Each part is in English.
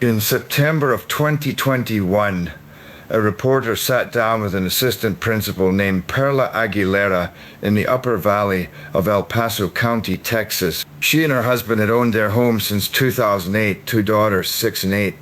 In September of 2021, a reporter sat down with an assistant principal named Perla Aguilera in the Upper Valley of El Paso County, Texas. She and her husband had owned their home since 2008, two daughters, 6 and 8.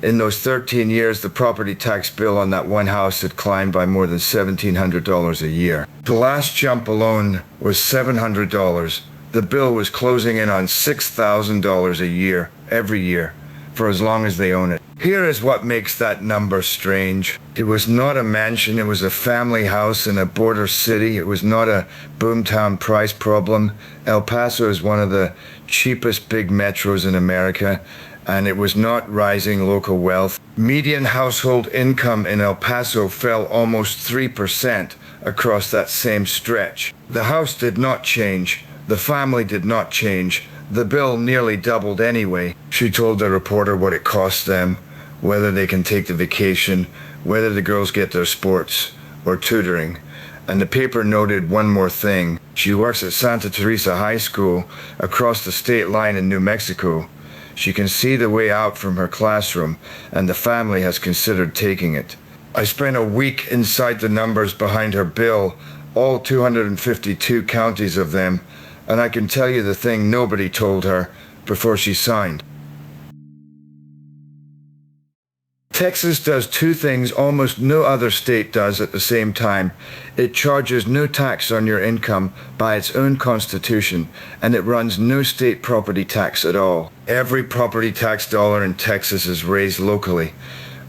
In those 13 years, the property tax bill on that one house had climbed by more than $1,700 a year. The last jump alone was $700. The bill was closing in on $6,000 a year, every year, for as long as they own it. Here is what makes that number strange. It was not a mansion, it was a family house in a border city. It was not a boomtown price problem. El Paso is one of the cheapest big metros in America, and it was not rising local wealth. Median household income in El Paso fell almost 3% across that same stretch. The house did not change. The family did not change. The bill nearly doubled anyway. She told the reporter what it cost them, whether they can take the vacation, whether the girls get their sports or tutoring. And the paper noted one more thing. She works at Santa Teresa High School across the state line in New Mexico. She can see the way out from her classroom, and the family has considered taking it. I spent a week inside the numbers behind her bill, all 252 counties of them, and I can tell you the thing nobody told her before she signed. Texas does two things almost no other state does at the same time. It charges no tax on your income by its own constitution, and it runs no state property tax at all. Every property tax dollar in Texas is raised locally,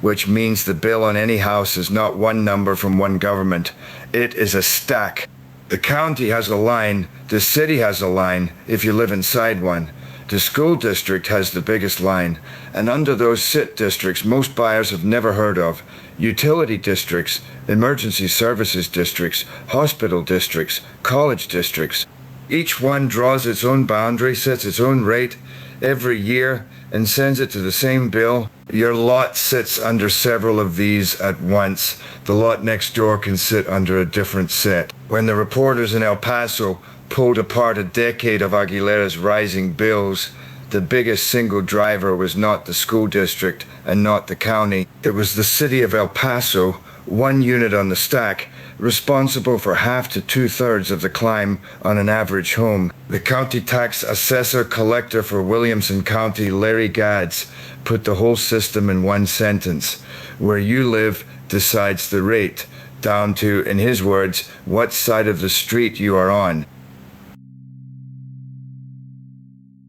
which means the bill on any house is not one number from one government. It is a stack. The county has a line, the city has a line if you live inside one. The school district has the biggest line, and under those SIT districts most buyers have never heard of. Utility districts, emergency services districts, hospital districts, college districts. Each one draws its own boundary, sets its own rate every year, and sends it to the same bill. Your lot sits under several of these at once. The lot next door can sit under a different set. When the reporters in El Paso pulled apart a decade of Aguilera's rising bills, the biggest single driver was not the school district and not the county. It was the city of El Paso, one unit on the stack, responsible for half to 2/3 of the climb on an average home. The county tax assessor collector for Williamson County, Larry Gads, put the whole system in one sentence: where you live decides the rate, down to, in his words, what side of the street you are on.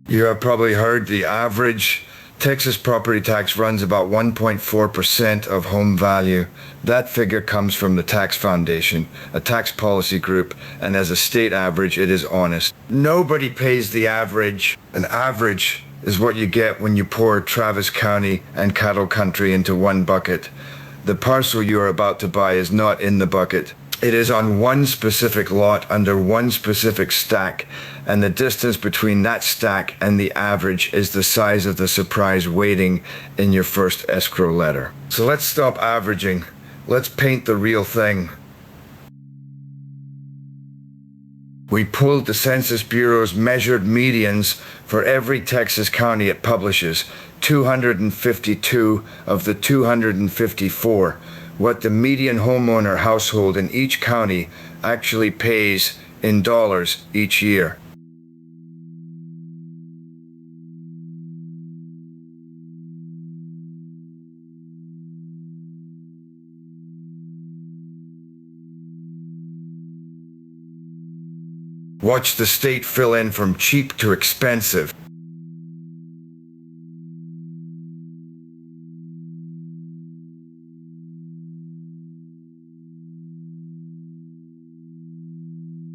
You have probably heard the average Texas property tax runs about 1.4% of home value. That figure comes from the Tax Foundation, a tax policy group, and as a state average, it is honest. Nobody pays the average. An average is what you get when you pour Travis County and cattle country into one bucket. The parcel you are about to buy is not in the bucket. It is on one specific lot under one specific stack, and the distance between that stack and the average is the size of the surprise waiting in your first escrow letter. So let's stop averaging. Let's paint the real thing. We pulled the Census Bureau's measured medians for every Texas county it publishes, 252 of the 254. What the median homeowner household in each county actually pays in dollars each year. Watch the state fill in from cheap to expensive.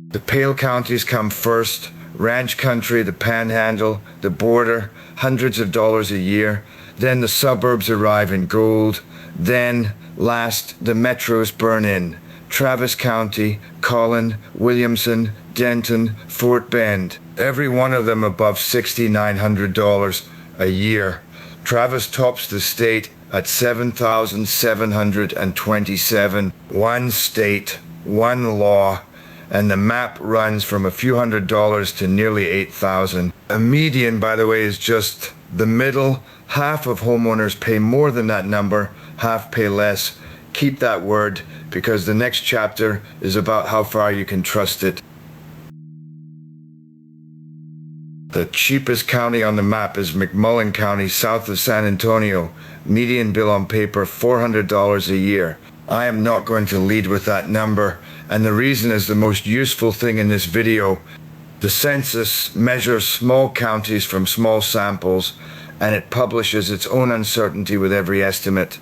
The Pale counties come first, ranch country, the panhandle, the border, hundreds of dollars a year. Then the suburbs arrive in gold. Then, last, the metros burn in. Travis County, Collin, Williamson, Denton, Fort Bend. Every one of them above $6,900 a year. Travis tops the state at $7,727. One state, one law. And the map runs from a few $100s to nearly $8,000. A median, by the way, is just The middle half of homeowners pay more than that number, half pay less. Keep that word, because the next chapter is about how far you can trust it. The cheapest county on the map is McMullen County, south of San Antonio. Median bill on paper, $400 a year. I am not going to lead with that number, and the reason is the most useful thing in this video. The census measures small counties from small samples, and it publishes its own uncertainty with every estimate.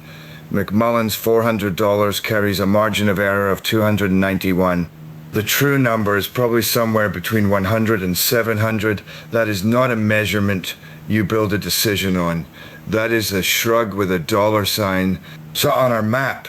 McMullen's $400 carries a margin of error of 291. The true number is probably somewhere between 100 and 700. That is not a measurement you build a decision on. That is a shrug with a dollar sign. So on our map,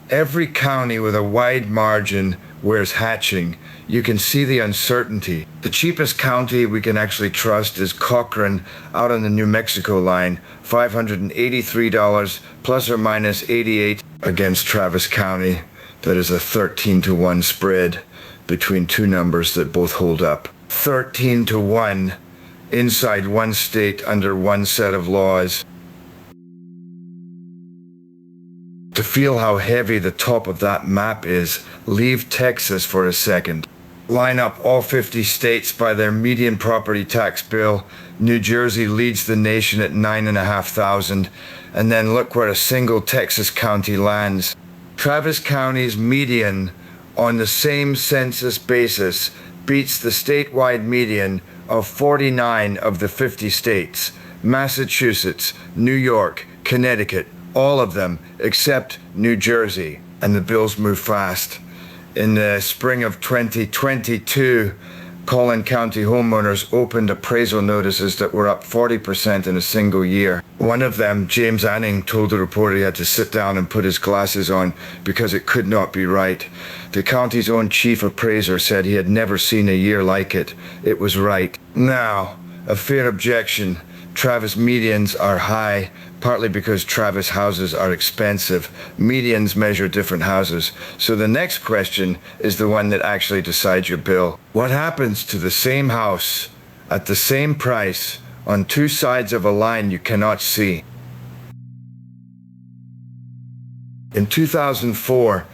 every county with a wide margin wears hatching. You can see the uncertainty. The cheapest county we can actually trust is Cochran out on the New Mexico line, $583 plus or minus 88 against Travis County. That is a 13-to-1 spread between two numbers that both hold up. 13-to-1 inside one state under one set of laws. To feel how heavy the top of that map is, leave Texas for a second. Line up all 50 states by their median property tax bill. New Jersey leads the nation at $9,500, and then look where a single Texas county lands. Travis County's median on the same census basis beats the statewide median of 49 of the 50 states. Massachusetts, New York, Connecticut, all of them except New Jersey, and the bills move fast. In the spring of 2022, Collin County homeowners opened appraisal notices that were up 40% in a single year. One of them, James Anning, told the reporter he had to sit down and put his glasses on because it could not be right. The county's own chief appraiser said he had never seen a year like it. It was right. Now, a fair objection. Travis medians are high, partly because Travis houses are expensive. Medians measure different houses. So the next question is the one that actually decides your bill. What happens to the same house at the same price on two sides of a line you cannot see? In 2004,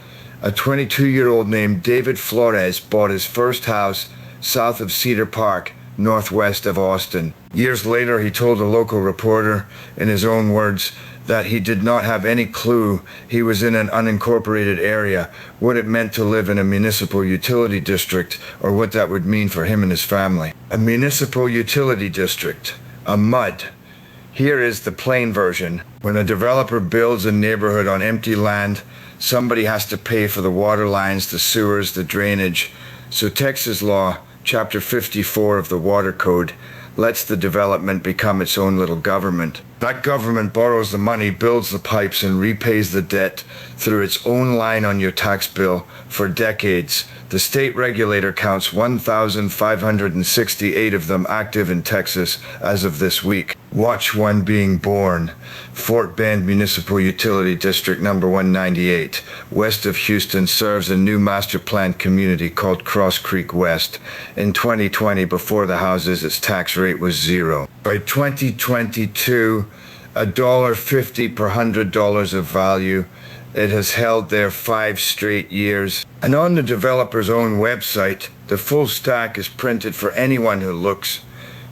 a 22-year-old named David Flores bought his first house south of Cedar Park, northwest of Austin. Years later, he told a local reporter, in his own words, that he did not have any clue he was in an unincorporated area, what it meant to live in a municipal utility district, or what that would mean for him and his family. A municipal utility district, a MUD. Here is the plain version. When a developer builds a neighborhood on empty land, somebody has to pay for the water lines, the sewers, the drainage. So Texas law, Chapter 54 of the Water Code, lets the development become its own little government. That government borrows the money, builds the pipes, and repays the debt through its own line on your tax bill for decades. The state regulator counts 1,568 of them active in Texas as of this week. Watch one being born. Fort Bend Municipal Utility District number 198, west of Houston, serves a new master planned community called Cross Creek West. In 2020, before the houses, its tax rate was $0. By 2022, $1.50 per $100 of value. It has held there 5 straight years. And on the developer's own website, the full stack is printed for anyone who looks.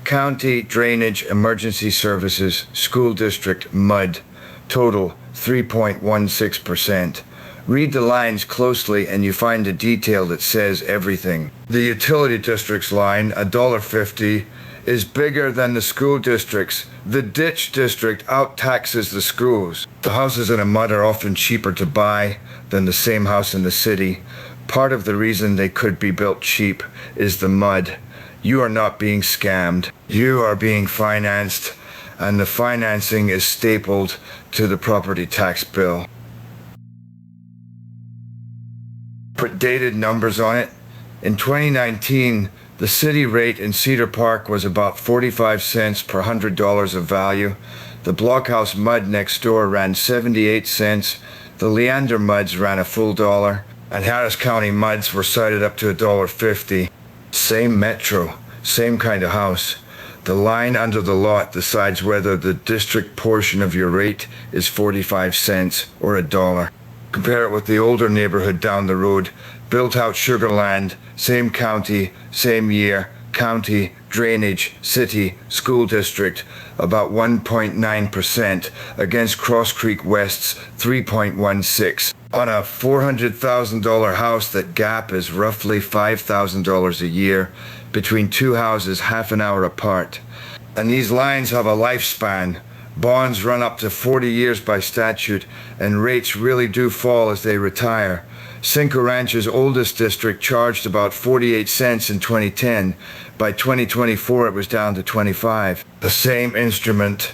County, drainage, emergency services, school district, MUD. Total 3.16%. Read the lines closely and you find a detail that says everything. The utility district's line, $1.50, is bigger than the school districts. The ditch district out-taxes the schools. The houses in a MUD are often cheaper to buy than the same house in the city. Part of the reason they could be built cheap is the MUD. You are not being scammed. You are being financed, and the financing is stapled to the property tax bill. Put dated numbers on it. In 2019, the city rate in Cedar Park was about 45 cents per $100 of value. The Blockhouse MUD next door ran 78 cents. The Leander MUDs ran a full $1. And Harris County MUDs were cited up to $1.50. Same metro, same kind of house. The line under the lot decides whether the district portion of your rate is 45 cents or $1. Compare it with the older neighborhood down the road, built out sugar land, same county, same year, county, drainage, city, school district, about 1.9% against Cross Creek West's 3.16. On a $400,000 house, that gap is roughly $5,000 a year between two houses half an hour apart. And these lines have a lifespan. Bonds run up to 40 years by statute, and rates really do fall as they retire. Cinco Ranch's oldest district charged about 48 cents in 2010. By 2024, it was down to 25. The same instrument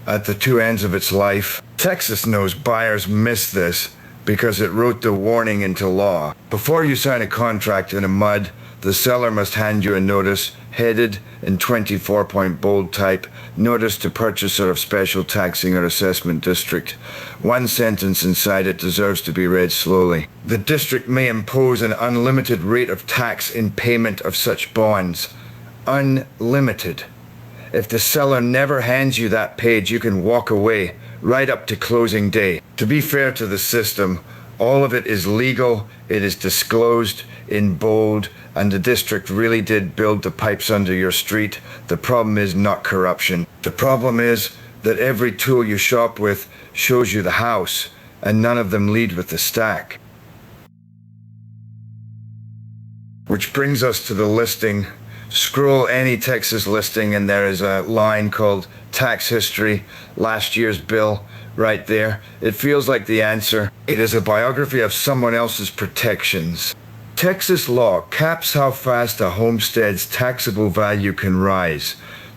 at the two ends of its life. Texas knows buyers miss this because it wrote the warning into law. Before you sign a contract in a mud, the seller must hand you a notice headed in 24-point bold type, notice to purchaser of special taxing or assessment district. One sentence inside it deserves to be read slowly. The district may impose an unlimited rate of tax in payment of such bonds. Unlimited. If the seller never hands you that page, you can walk away right up to closing day. To be fair to the system, all of it is legal, it is disclosed in bold, and the district really did build the pipes under your street. The problem is not corruption. The problem is that every tool you shop with shows you the house, and none of them lead with the stack. Which brings us to the listing. Scroll any Texas listing and there is a line called tax history, last year's bill, right there. It feels like the answer. It is a biography of someone else's protections. Texas law caps how fast a homestead's taxable value can rise.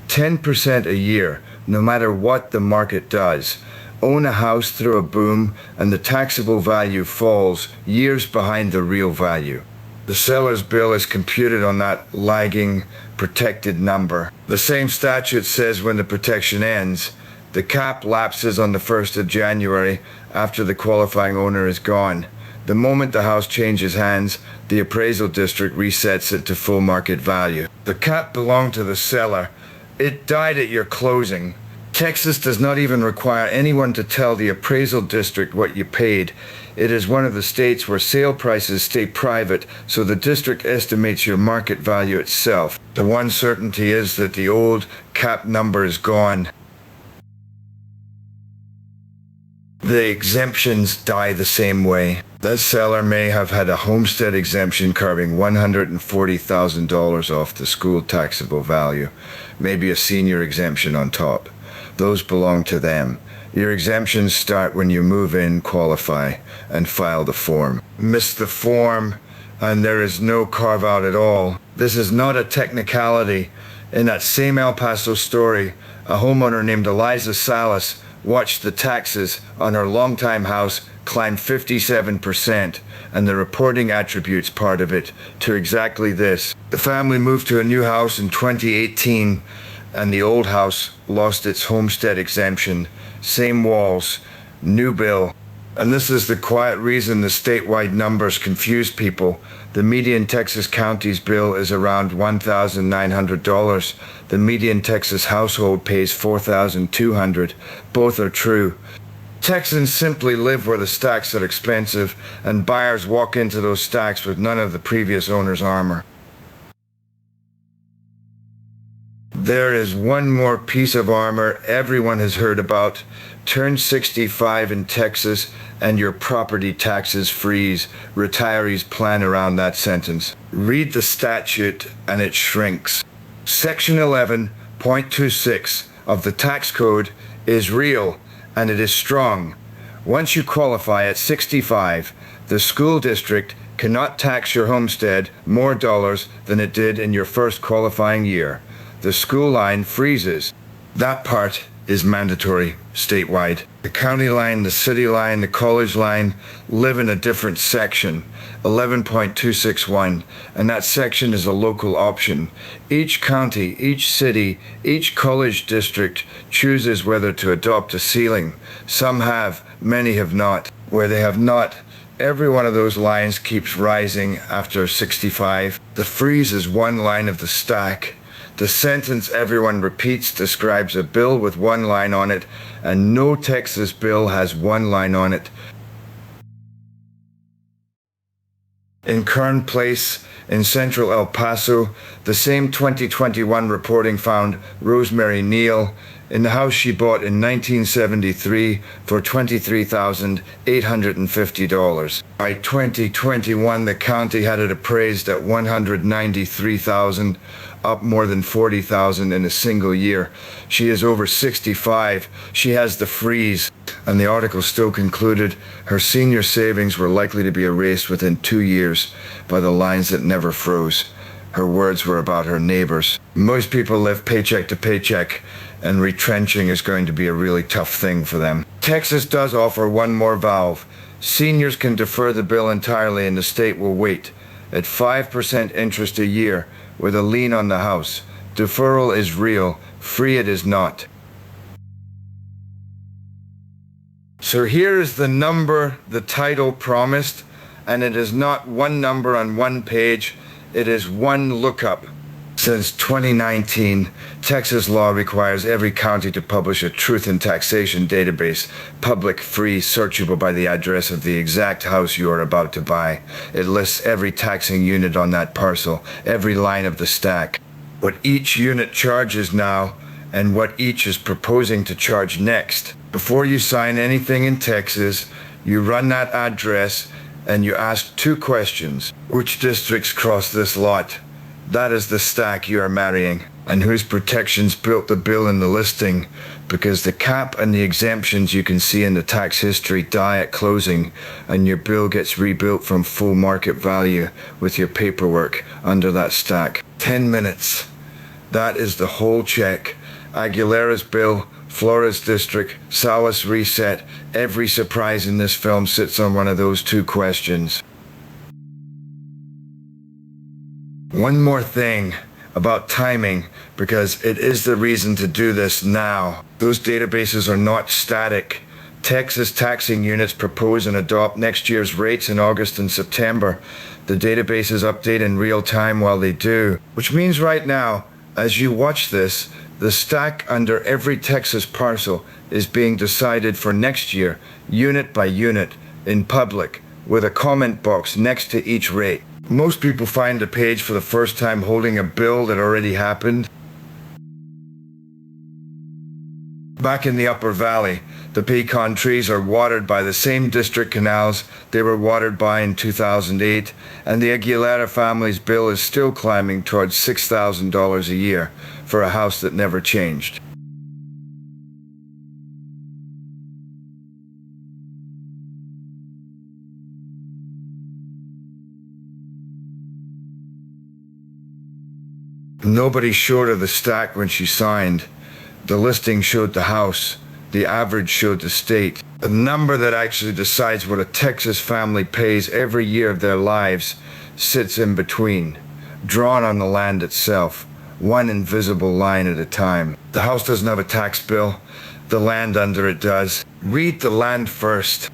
10% a year, no matter what the market does. Own a house through a boom and the taxable value falls years behind the real value. The seller's bill is computed on that lagging, protected number. The same statute says when the protection ends, the cap lapses on the 1st of January after the qualifying owner is gone. The moment the house changes hands, the appraisal district resets it to full market value. The cap belonged to the seller. It died at your closing. Texas does not even require anyone to tell the appraisal district what you paid. It is one of the states where sale prices stay private, so the district estimates your market value itself. The one certainty is that the old cap number is gone. The exemptions die the same way. That seller may have had a homestead exemption carving $140,000 off the school taxable value, maybe a senior exemption on top. Those belong to them. Your exemptions start when you move in, qualify, and file the form. Miss the form, and there is no carve-out at all. This is not a technicality. In that same El Paso story, a homeowner named Eliza Salas watched the taxes on her longtime house climb 57%, and the reporting attributes part of it to exactly this. The family moved to a new house in 2018, and the old house lost its homestead exemption. Same walls, new bill. And this is the quiet reason the statewide numbers confuse people. The median Texas county's bill is around $1,900. The median Texas household pays $4,200. Both are true. Texans simply live where the stacks are expensive, and buyers walk into those stacks with none of the previous owner's armor. There is one more piece of armor everyone has heard about. Turn 65 in Texas and your property taxes freeze. Retirees plan around that sentence. Read the statute and it shrinks. Section 11.26 of the tax code is real and it is strong. Once you qualify at 65, the school district cannot tax your homestead more dollars than it did in your first qualifying year. The school line freezes. That part is mandatory statewide. The county line, the city line, the college line live in a different section, 11.261, and that section is a local option. Each county, each city, each college district chooses whether to adopt a ceiling. Some have, many have not. Where they have not, every one of those lines keeps rising after 65. The freeze is one line of the stack. The sentence everyone repeats describes a bill with one line on it, and no Texas bill has one line on it. In Kern Place, in central El Paso, the same 2021 reporting found Rosemary Neal in the house she bought in 1973 for $23,850. By 2021, the county had it appraised at $193,000, up more than $40,000 in a single year. She is over 65. She has the freeze. And the article still concluded her senior savings were likely to be erased within 2 years by the lines that never froze. Her words were about her neighbors. Most people live paycheck to paycheck, and retrenching is going to be a really tough thing for them. Texas does offer one more valve. Seniors can defer the bill entirely and the state will wait at 5% interest a year with a lien on the house. Deferral is real, free it is not. So here is the number the title promised, and it is not one number on one page, it is one lookup. Since 2019, Texas law requires every county to publish a Truth-in-Taxation database, public, free, searchable by the address of the exact house you are about to buy. It lists every taxing unit on that parcel, every line of the stack, what each unit charges now, and what each is proposing to charge next. Before you sign anything in Texas, you run that address and you ask 2 questions. Which districts cross this lot? That is the stack you are marrying. And whose protections built the bill in the listing? Because the cap and the exemptions you can see in the tax history die at closing, and your bill gets rebuilt from full market value with your paperwork under that stack. 10 minutes. That is the whole check. Aguilera's bill, Flores District, Salas Reset, every surprise in this film sits on one of those 2 questions. One more thing about timing, because it is the reason to do this now. Those databases are not static. Texas taxing units propose and adopt next year's rates in August and September. The databases update in real time while they do, which means right now, as you watch this, the stack under every Texas parcel is being decided for next year, unit by unit, in public, with a comment box next to each rate. Most people find the page for the first time holding a bill that already happened. Back in the Upper Valley, the pecan trees are watered by the same district canals they were watered by in 2008, and the Aguilera family's bill is still climbing towards $6,000 a year for a house that never changed. Nobody showed her the stack when she signed. The listing showed the house. The average showed the state. The number that actually decides what a Texas family pays every year of their lives sits in between, drawn on the land itself, one invisible line at a time. The house doesn't have a tax bill. The land under it does. Read the land first.